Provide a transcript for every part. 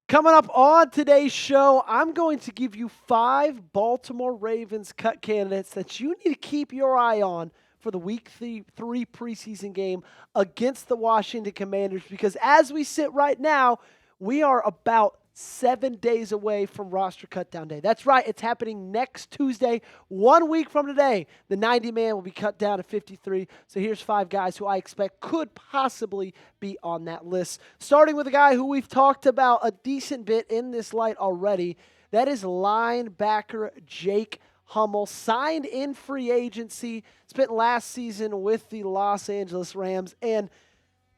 Coming up on today's show, I'm going to give you 5 Baltimore Ravens cut candidates that you need to keep your eye on for the Week 3 preseason game against the Washington Commanders, because as we sit right now, we are about 7 days away from roster cutdown day. That's right, it's happening next Tuesday, 1 week from today. The 90-man will be cut down to 53. So here's 5 guys who I expect could possibly be on that list. Starting with a guy who we've talked about a decent bit in this light already. That is linebacker Jake Hummel, signed in free agency, spent last season with the Los Angeles Rams, and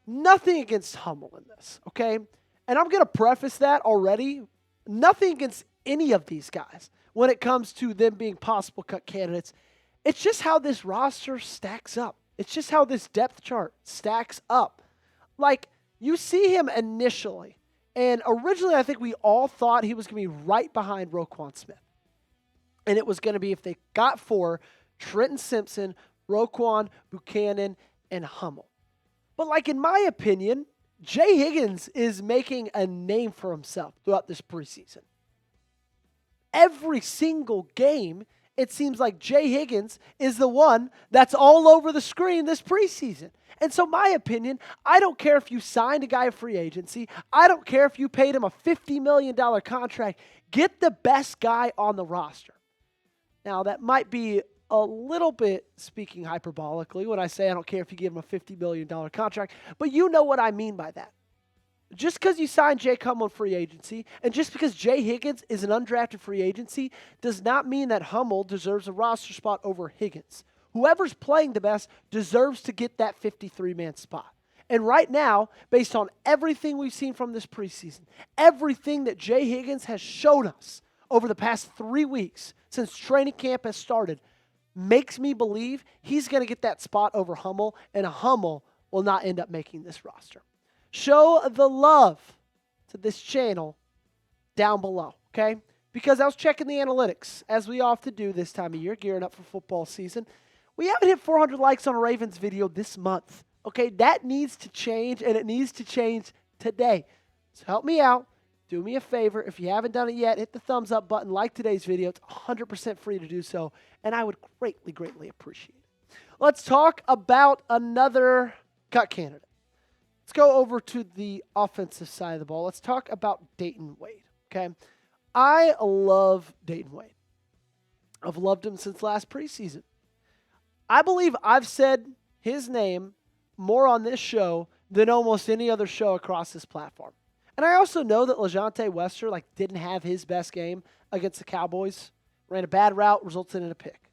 nothing against Hummel in this, okay? And I'm going to preface that already. Nothing against any of these guys when it comes to them being possible cut candidates. It's just how this roster stacks up. It's just how this depth chart stacks up. Like, you see him initially, and originally I think we all thought he was going to be right behind Roquan Smith. And it was going to be, if they got 4, Trenton Simpson, Roquan, Buchanan, and Hummel. But like, in my opinion, Jay Higgins is making a name for himself throughout this preseason. Every single game, it seems like Jay Higgins is the one that's all over the screen this preseason. And so my opinion, I don't care if you signed a guy at free agency. I don't care if you paid him a $50 million contract. Get the best guy on the roster. Now, that might be a little bit speaking hyperbolically when I say I don't care if you give him a $50 million contract, but you know what I mean by that. Just because you signed Jake Hummel in free agency, and just because Jay Higgins is an undrafted free agency, does not mean that Hummel deserves a roster spot over Higgins. Whoever's playing the best deserves to get that 53-man spot. And right now, based on everything we've seen from this preseason, everything that Jay Higgins has shown us over the past 3 weeks since training camp has started, makes me believe he's going to get that spot over Hummel, and Hummel will not end up making this roster. Show the love to this channel down below, okay? Because I was checking the analytics, as we often do this time of year, gearing up for football season. We haven't hit 400 likes on a Ravens video this month, okay? That needs to change, and it needs to change today. So help me out. Do me a favor. If you haven't done it yet, hit the thumbs up button, like today's video. It's 100% free to do so, and I would greatly, greatly appreciate it. Let's talk about another cut candidate. Let's go over to the offensive side of the ball. Let's talk about Dayton Wade, okay? I love Dayton Wade. I've loved him since last preseason. I believe I've said his name more on this show than almost any other show across this platform. And I also know that LeJohntay Wester didn't have his best game against the Cowboys. Ran a bad route, resulted in a pick.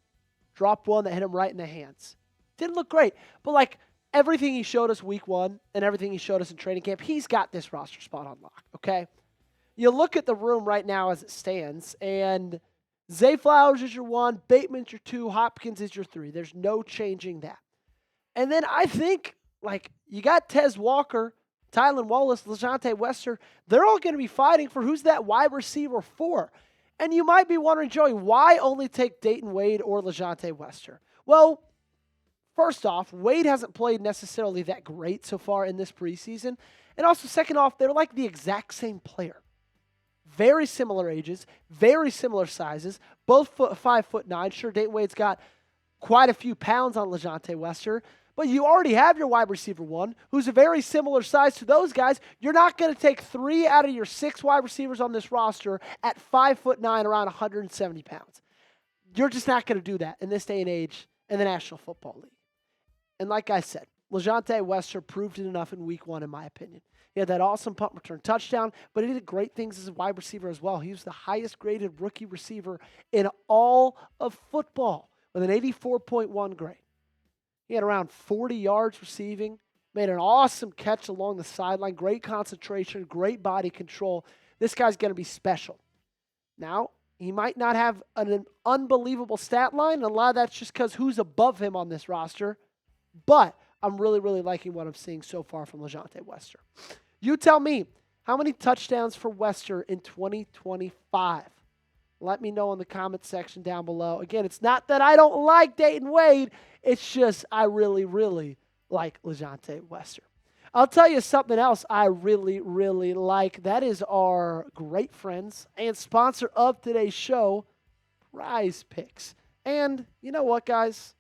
Dropped one that hit him right in the hands. Didn't look great. But everything he showed us week 1 and everything he showed us in training camp, he's got this roster spot on lock, okay? You look at the room right now as it stands, and Zay Flowers is your 1, Bateman's your 2, Hopkins is your 3. There's no changing that. And then I think, you got Tez Walker, Tylan Wallace, LeJohntay Wester. They're all going to be fighting for who's that wide receiver 4. And you might be wondering, Joey, why only take Dayton Wade or LeJohntay Wester? Well, first off, Wade hasn't played necessarily that great so far in this preseason. And also, second off, they're the exact same player. Very similar ages, very similar sizes, both 5'9". Sure, Dayton Wade's got quite a few pounds on LeJohntay Wester, but you already have your wide receiver 1, who's a very similar size to those guys. You're not going to take 3 out of your 6 wide receivers on this roster at 5'9", around 170 pounds. You're just not going to do that in this day and age in the National Football League. And like I said, LeJohntay Wester proved it enough in week 1, in my opinion. He had that awesome punt return touchdown, but he did great things as a wide receiver as well. He was the highest graded rookie receiver in all of football with an 84.1 grade. He had around 40 yards receiving, made an awesome catch along the sideline, great concentration, great body control. This guy's going to be special. Now, he might not have an unbelievable stat line, and a lot of that's just because who's above him on this roster, but I'm really, really liking what I'm seeing so far from LeJohntay Wester. You tell me, how many touchdowns for Wester in 2025? Let me know in the comment section down below. Again, it's not that I don't like Dayton Wade. It's just I really, really like LeJohntay Wester. I'll tell you something else I really, really like. That is our great friends and sponsor of today's show, Prize Picks. And you know what, guys?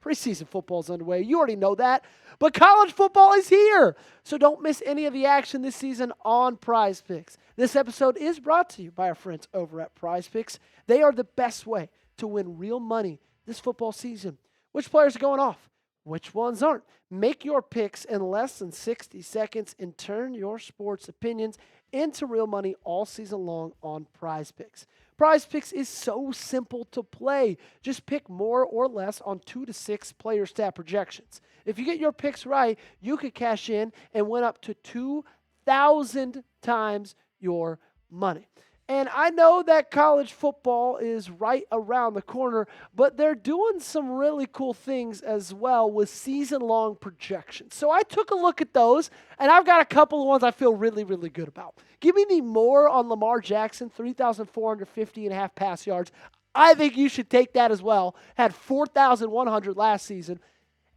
Preseason football is underway. You already know that. But college football is here. So don't miss any of the action this season on Prize Picks. This episode is brought to you by our friends over at Prize Picks. They are the best way to win real money this football season. Which players are going off? Which ones aren't? Make your picks in less than 60 seconds and turn your sports opinions into real money all season long on Prize Picks. Prize Picks is so simple to play. Just pick more or less on 2 to 6 player stat projections. If you get your picks right, you could cash in and win up to 2,000 times your money. And I know that college football is right around the corner, but they're doing some really cool things as well with season-long projections. So I took a look at those, and I've got a couple of ones I feel really, really good about. Give me the more on Lamar Jackson, 3,450.5 pass yards. I think you should take that as well. Had 4,100 last season.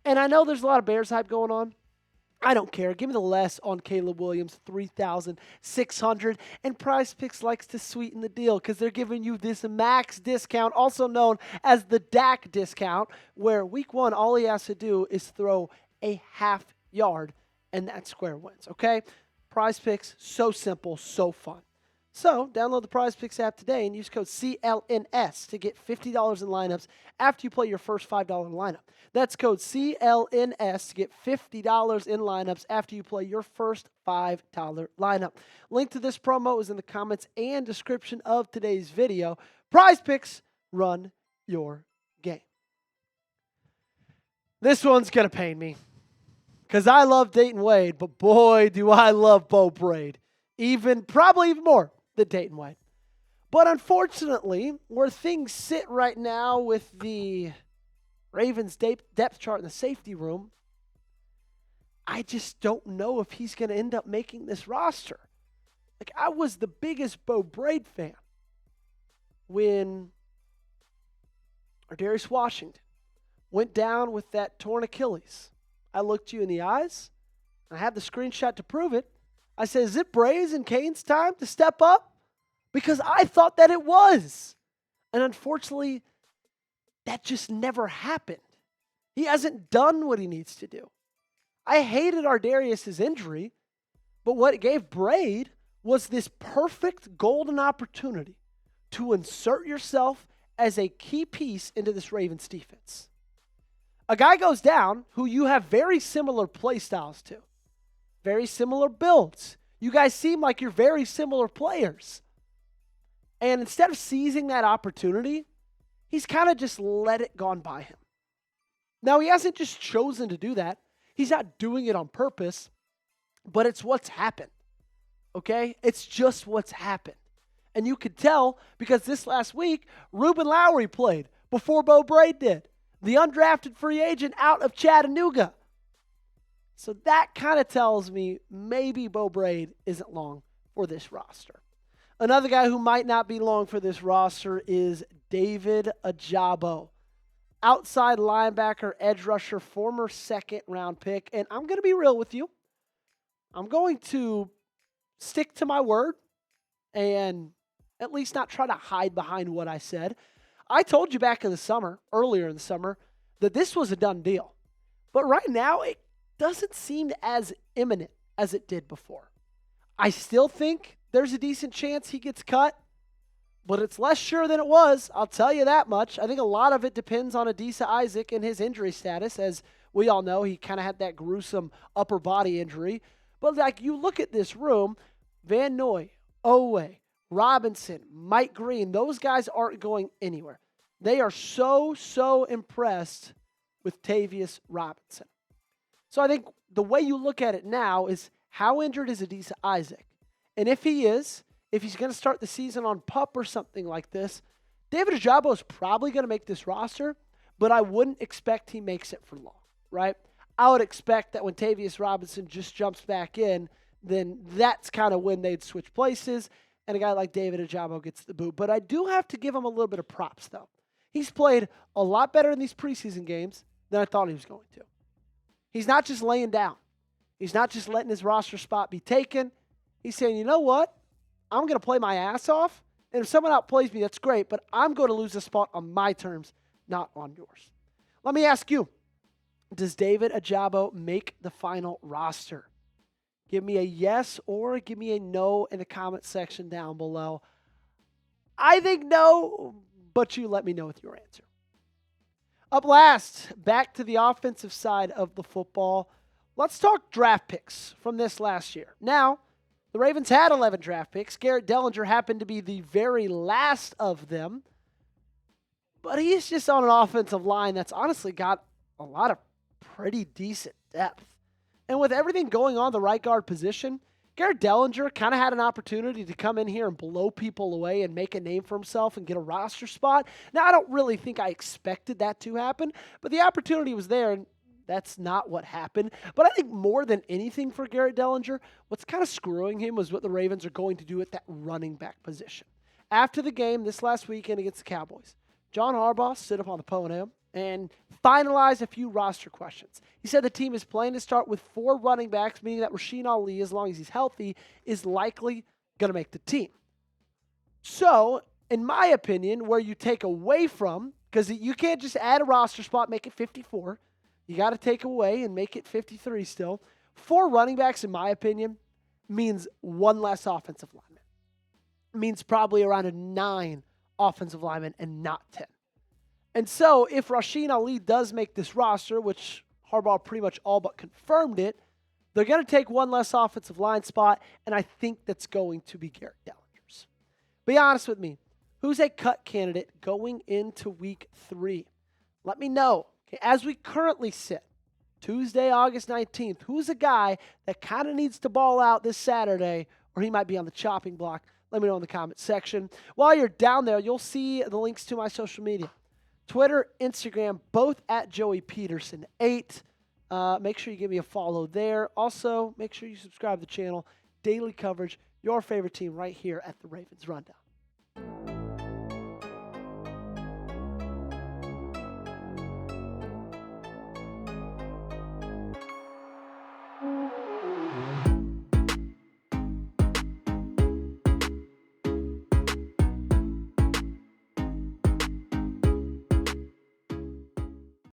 And I know there's a lot of Bears hype going on. I don't care. Give me the less on Caleb Williams, 3,600. And Prize Picks likes to sweeten the deal because they're giving you this max discount, also known as the DAC discount, where week 1, all he has to do is throw a half yard, and that square wins, okay? Prize Picks, so simple, so fun. So download the Prize Picks app today and use code CLNS to get $50 in lineups after you play your first $5 lineup. That's code CLNS to get $50 in lineups after you play your first $5 lineup. Link to this promo is in the comments and description of today's video. Prize Picks, run your game. This one's going to pain me because I love Dayton Wade, but boy, do I love Beau Brade. Probably even more than Dayton Wade. But unfortunately, where things sit right now with the Ravens depth chart in the safety room, I just don't know if he's going to end up making this roster. Like, I was the biggest Beau Brade fan when Darius Washington went down with that torn Achilles. I looked you in the eyes. I had the screenshot to prove it. I said, is it Brade's and Kane's time to step up? Because I thought that it was. And unfortunately, that just never happened. He hasn't done what he needs to do. I hated Ardarius' injury, but what it gave Brade was this perfect golden opportunity to insert yourself as a key piece into this Ravens defense. A guy goes down who you have very similar play styles to. Very similar builds. You guys seem like you're very similar players. And instead of seizing that opportunity, he's kind of just let it gone by him. Now, he hasn't just chosen to do that. He's not doing it on purpose, but it's what's happened. Okay? It's just what's happened. And you could tell because this last week, Ruben Lowry played before Beau Brade did. The undrafted free agent out of Chattanooga. So that kind of tells me maybe Beau Brade isn't long for this roster. Another guy who might not be long for this roster is David Ojabo. Outside linebacker, edge rusher, former second-round pick. And I'm going to be real with you. I'm going to stick to my word and at least not try to hide behind what I said. I told you back in the summer, earlier in the summer, that this was a done deal. But right now, it doesn't seem as imminent as it did before. I still think there's a decent chance he gets cut, but it's less sure than it was. I'll tell you that much. I think a lot of it depends on Adisa Isaac and his injury status. As we all know, he kind of had that gruesome upper body injury. But like you look at this room, Van Noy, Owe, Robinson, Mike Green, those guys aren't going anywhere. They are so impressed with Tavius Robinson. So I think the way you look at it now is how injured is Adisa Isaac? And if he's going to start the season on PUP or something like this, David Ojabo is probably going to make this roster, but I wouldn't expect he makes it for long, right? I would expect that when Tavius Robinson just jumps back in, then that's kind of when they'd switch places, and a guy like David Ojabo gets the boot. But I do have to give him a little bit of props, though. He's played a lot better in these preseason games than I thought he was going to. He's not just laying down. He's not just letting his roster spot be taken. He's saying, you know what? I'm going to play my ass off. And if someone outplays me, that's great, but I'm going to lose the spot on my terms, not on yours. Let me ask you, does David Ojabo make the final roster? Give me a yes or give me a no in the comment section down below. I think no, but you let me know with your answer. Up last, back to the offensive side of the football. Let's talk draft picks from this last year. Now, the Ravens had 11 draft picks. Garrett Dellinger happened to be the very last of them. But he's just on an offensive line that's honestly got a lot of pretty decent depth. And with everything going on the right guard position, Garrett Dellinger kind of had an opportunity to come in here and blow people away and make a name for himself and get a roster spot. Now, I don't really think I expected that to happen, but the opportunity was there, and that's not what happened. But I think more than anything for Garrett Dellinger, what's kind of screwing him was what the Ravens are going to do at that running back position. After the game this last weekend against the Cowboys, John Harbaugh stood up on the podium and finalized a few roster questions. He said the team is planning to start with 4 running backs, meaning that Rasheen Ali, as long as he's healthy, is likely going to make the team. So, in my opinion, where you take away from, because you can't just add a roster spot, make it 54. You got to take away and make it 53 still. 4 running backs, in my opinion, means 1 less offensive lineman. It means probably around a 9 offensive lineman and not 10. And so if Rasheen Ali does make this roster, which Harbaugh pretty much all but confirmed it, they're going to take 1 less offensive line spot, and I think that's going to be Garrett Dellinger's. Be honest with me. Who's a cut candidate going into week 3? Let me know. Okay, as we currently sit, Tuesday, August 19th, who's a guy that kind of needs to ball out this Saturday, or he might be on the chopping block? Let me know in the comment section. While you're down there, you'll see the links to my social media. Twitter, Instagram, both at Joey Peterson 8. Make sure you give me a follow there. Also, make sure you subscribe to the channel. Daily coverage, your favorite team right here at the Ravens Rundown.